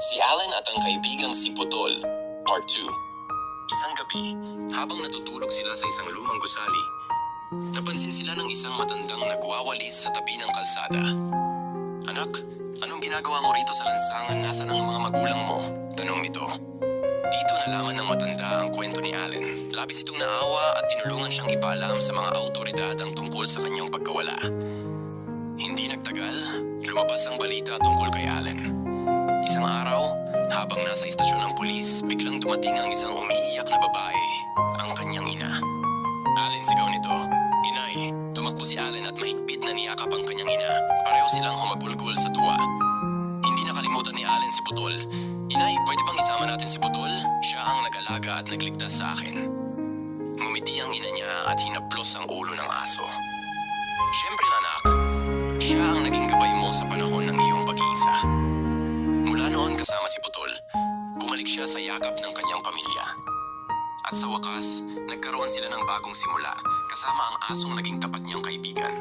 Si Allen at ang kaibigang si Putol, Part 2. Isang gabi, habang natutulog sila sa isang lumang gusali, napansin sila ng isang matandang nagwawalis sa tabi ng kalsada. "Anak, anong ginagawa mo rito sa lansangan? Nasaan ang mga magulang mo?" tanong nito. Dito nalaman ng matanda ang kwento ni Allen. Labis itong naawa at tinulungan siyang ipaalam sa mga awtoridad ang tungkol sa kanyang pagkawala. Hindi nagtagal, lumabas ang balita tungkol kay Allen. Isang araw, habang nasa istasyon ng pulis, biglang dumating ang isang umiiyak na babae, ang kanyang ina. Allen, sigaw nito. "Inay!" Tumakbo si Allen at mahigpit na niyakap ang kanyang ina. Pareho silang humagulgol sa tuwa. Hindi nakalimutan ni Allen si Putol. "Inay, pwede bang isama natin si Putol? Siya ang nag-alaga at nagligtas sa akin." Ngumiti ang ina niya at hinaplos ang ulo ng aso. "Siyempre anak, siya ang naging gabay mo sa panahon ng iyong pag-iisa." Mula noon kasama si Putol, bumalik siya sa yakap ng kanyang pamilya. At sa wakas, nagkaroon sila ng bagong simula kasama ang asong naging tapat niyang kaibigan.